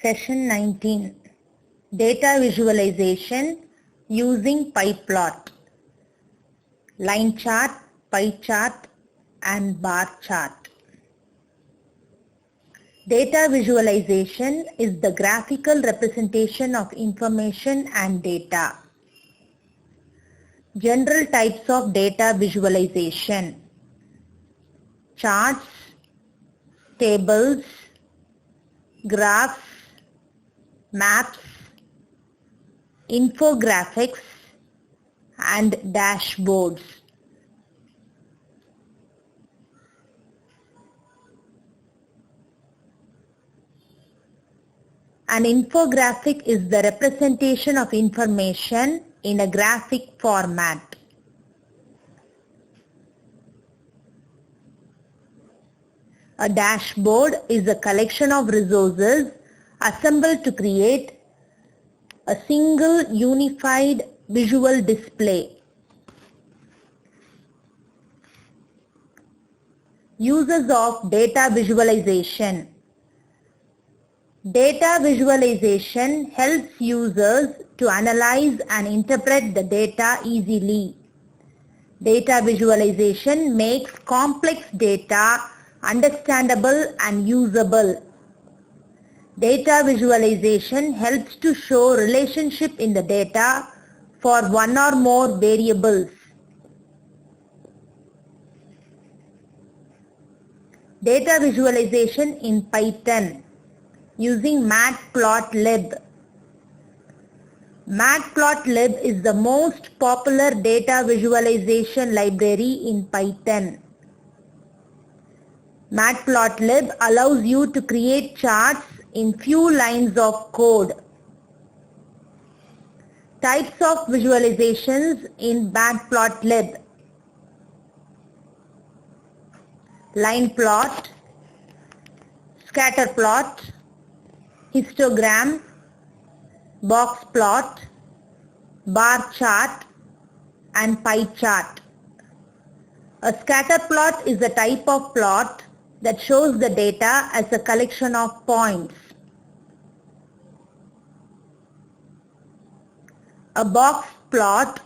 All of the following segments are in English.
Session 19. Data visualization using pie plot, line chart, pie chart and bar chart. Data visualization is the graphical representation of information and data. General types of data visualization: charts, tables, graphs, maps, infographics and dashboards. An infographic is the representation of information in a graphic format. A dashboard is a collection of resources assembled to create a single unified visual display. Uses of data visualization. Data visualization helps users to analyze and interpret the data easily. Data visualization makes complex data understandable and usable. Data visualization helps to show relationship in the data for one or more variables. Data visualization in Python using Matplotlib. Matplotlib is the most popular data visualization library in Python. Matplotlib allows you to create charts in few lines of code. Types of visualizations in Matplotlib: line plot, scatter plot, histogram, box plot, bar chart and pie chart. A scatter plot is a type of plot that shows the data as a collection of points. A box plot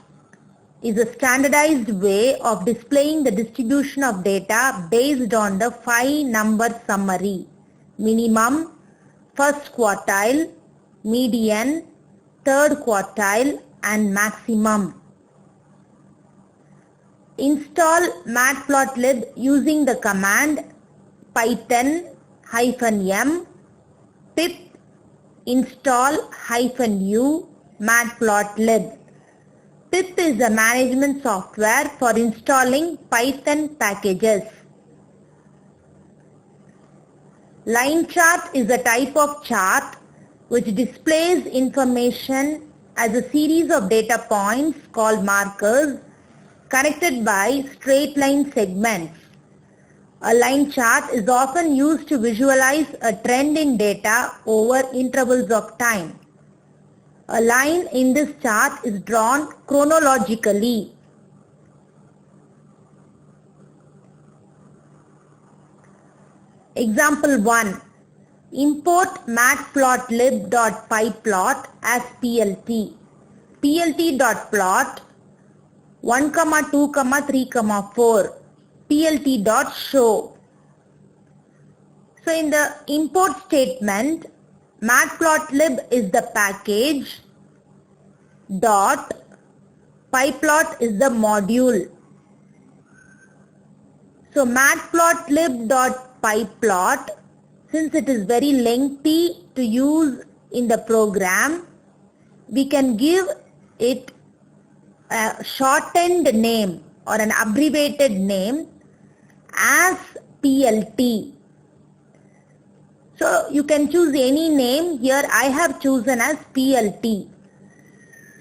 is a standardized way of displaying the distribution of data based on the 5-number summary: minimum, first quartile, median, third quartile and maximum. Install Matplotlib using the command python-m pip install-u matplotlib. Pip is a management software for installing Python packages. Line chart is a type of chart which displays information as a series of data points called markers connected by straight line segments. A line chart is often used to visualize a trend in data over intervals of time. A line in this chart is drawn chronologically. Example 1. Import matplotlib.pyplot as PLT. PLT.plot 1, 2, 3, 4. PLT.show. So in the import statement, Matplotlib is the package, dot pyplot is the module. So matplotlib.pyplot, since it is very lengthy to use in the program, we can give it a shortened name or an abbreviated name as PLT. So you can choose any name. Here I have chosen as PLT.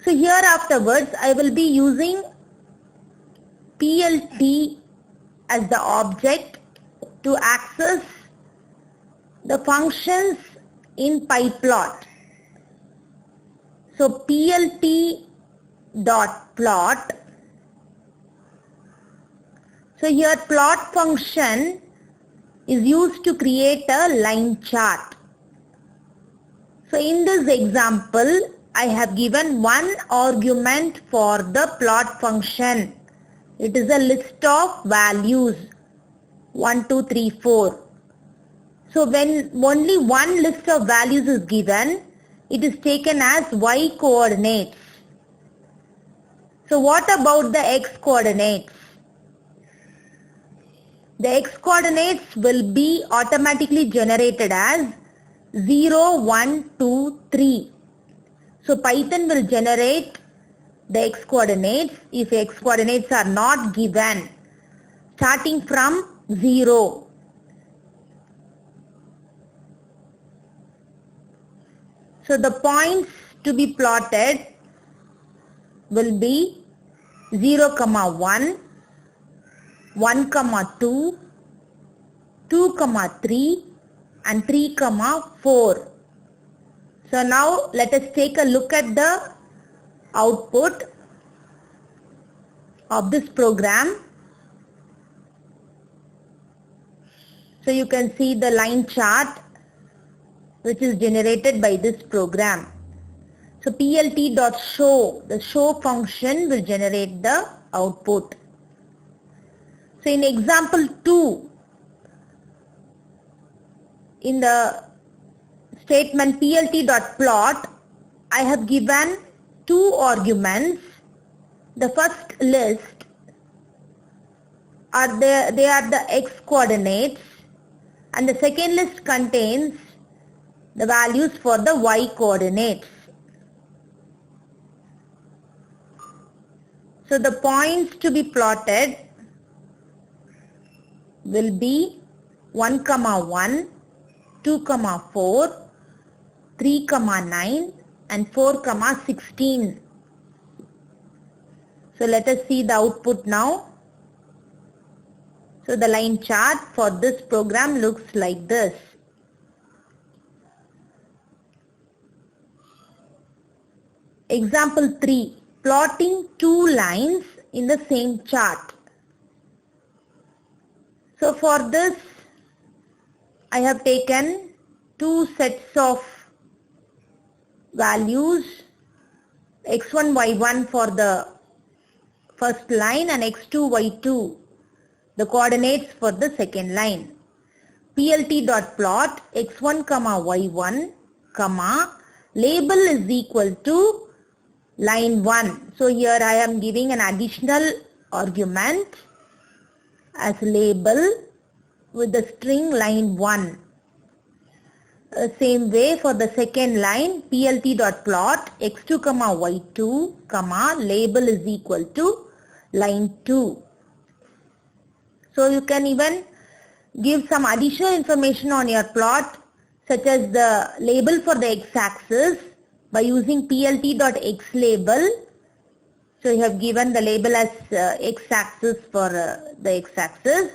So here afterwards I will be using PLT as the object to access the functions in pyplot. So PLT.plot. So here plot function is used to create a line chart. So in this example, I have given one argument for the plot function. It is a list of values 1, 2, 3, 4. So when only one list of values is given, it is taken as y coordinates. So what about the x coordinates? The x coordinates will be automatically generated as 0, 1, 2, 3. So Python will generate the x coordinates if x coordinates are not given, starting from 0. So the points to be plotted will be 0, 1, 1, 2, 2, 3 and 3, 4. So now let us take a look at the output of this program. So you can see the line chart which is generated by this program. So plt.show, the show function will generate the output. So in example 2, in the statement plt.plot, I have given two arguments. The first list are they are the x coordinates, and the second list contains the values for the y coordinates. So the points to be plotted will be 1, 1, 2, 4, 3, 9 and 4, 16. So let us see the output now. So the line chart for this program looks like this. Example 3. Plotting two lines in the same chart. So for this, I have taken two sets of values, x1, y1 for the first line and x2, y2, the coordinates for the second line. plt.plot x1, y1, label is equal to line 1. So here I am giving an additional argument as label with the string line 1. Same way for the second line, plt.plot x2, y2, label is equal to line 2. So you can even give some additional information on your plot, such as the label for the x-axis by using plt.xlabel. So you have given the label as x-axis for the x-axis,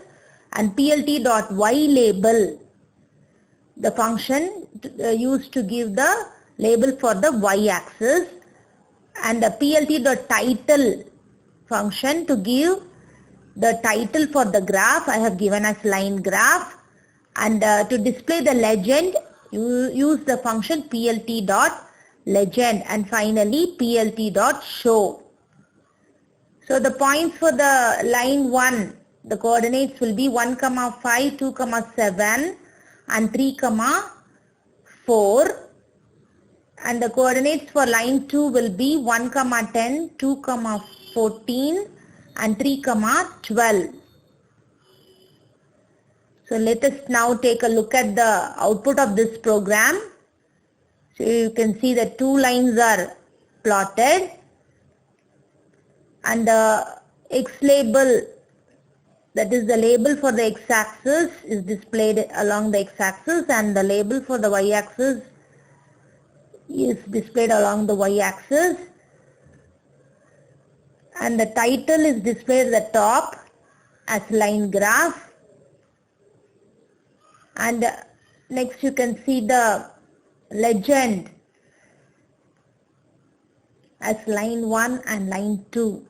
and plt.ylabel, the function used to give the label for the y-axis, and the plt.title function to give the title for the graph I have given as line graph, and to display the legend you use the function plt.legend, and finally plt.show. So the points for the line 1, the coordinates will be 1, 5, 2, 7 and 3, 4, and the coordinates for line 2 will be 1, 10, 2, 14 and 3, 12. So let us now take a look at the output of this program. So you can see that two lines are plotted, and the x label, that is the label for the x-axis, is displayed along the x-axis, and the label for the y-axis is displayed along the y-axis, and the title is displayed at the top as line graph, and next you can see the legend as line 1 and line 2.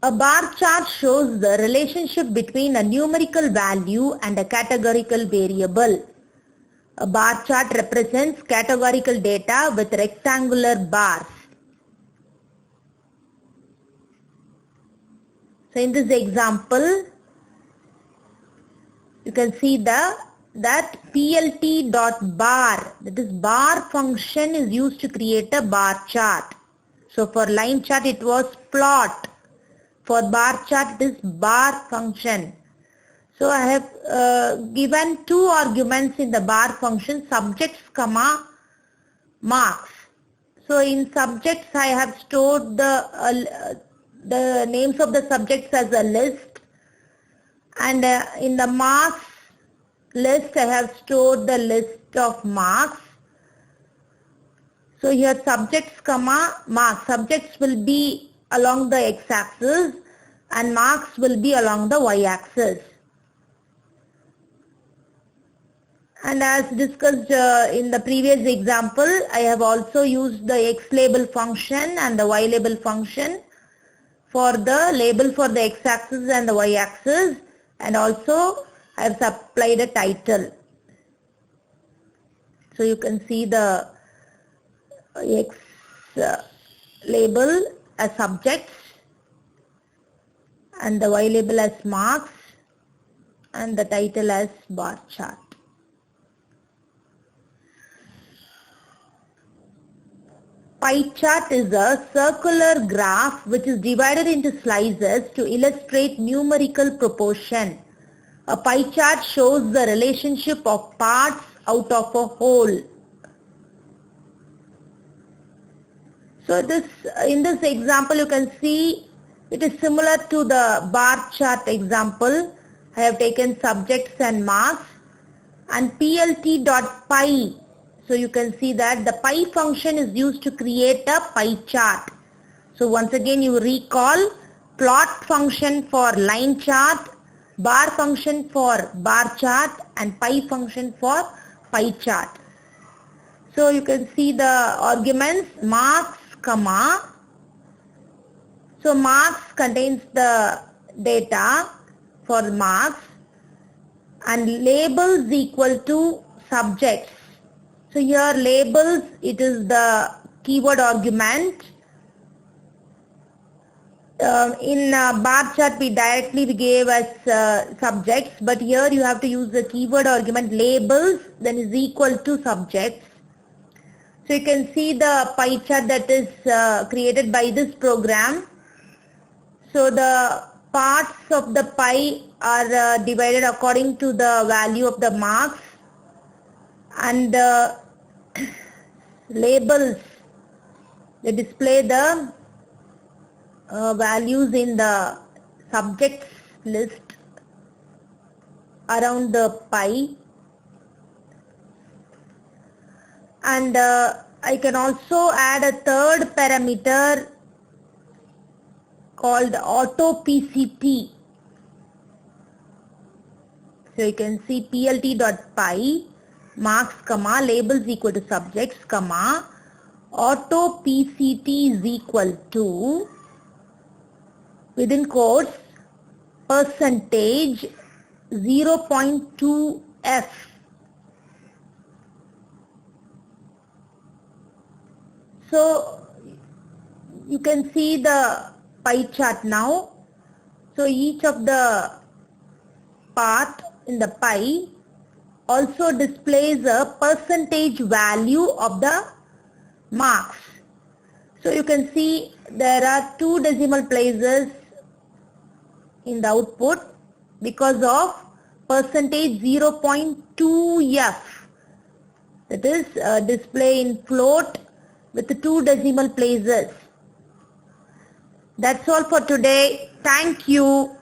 A bar chart shows the relationship between a numerical value and a categorical variable. A bar chart represents categorical data with rectangular bars. So in this example, you can see that plt.bar, that is bar function, is used to create a bar chart. So for line chart it was plot. For bar chart it is bar function. So I have given two arguments in the bar function, subjects comma marks. So in subjects I have stored the names of the subjects as a list, and in the marks list I have stored the list of marks. So here subjects comma marks, subjects will be along the x-axis and marks will be along the y-axis. And as discussed in the previous example, I have also used the x label function and the y label function for the label for the x-axis and the y-axis, and also I have supplied a title. So you can see the x label as subjects and the y label as marks and the title as bar chart. Pie chart is a circular graph which is divided into slices to illustrate numerical proportion. A pie chart shows the relationship of parts out of a whole. So in this example you can see it is similar to the bar chart example. I have taken subjects and marks and plt.pie. So you can see that the pie function is used to create a pie chart. So once again you recall, plot function for line chart, bar function for bar chart, and pie function for pie chart. So you can see the arguments marks comma. So marks contains the data for marks and labels equal to subjects. So here labels, it is the keyword argument. In bar chart we directly gave as subjects, but here you have to use the keyword argument labels, then is equal to subjects. So you can see the pie chart that is created by this program. So the parts of the pie are divided according to the value of the marks, and the labels, they display the values in the subjects list around the pie. And I can also add a third parameter called auto PCT. So you can see plt.pie marks comma labels equal to subjects comma auto PCT is equal to within quotes percentage 0.2f. So you can see the pie chart now. So each of the part in the pie also displays a percentage value of the marks. So you can see there are 2 decimal places in the output because of percentage 0.2f. That is display in float with 2 decimal places. That's all for today. Thank you.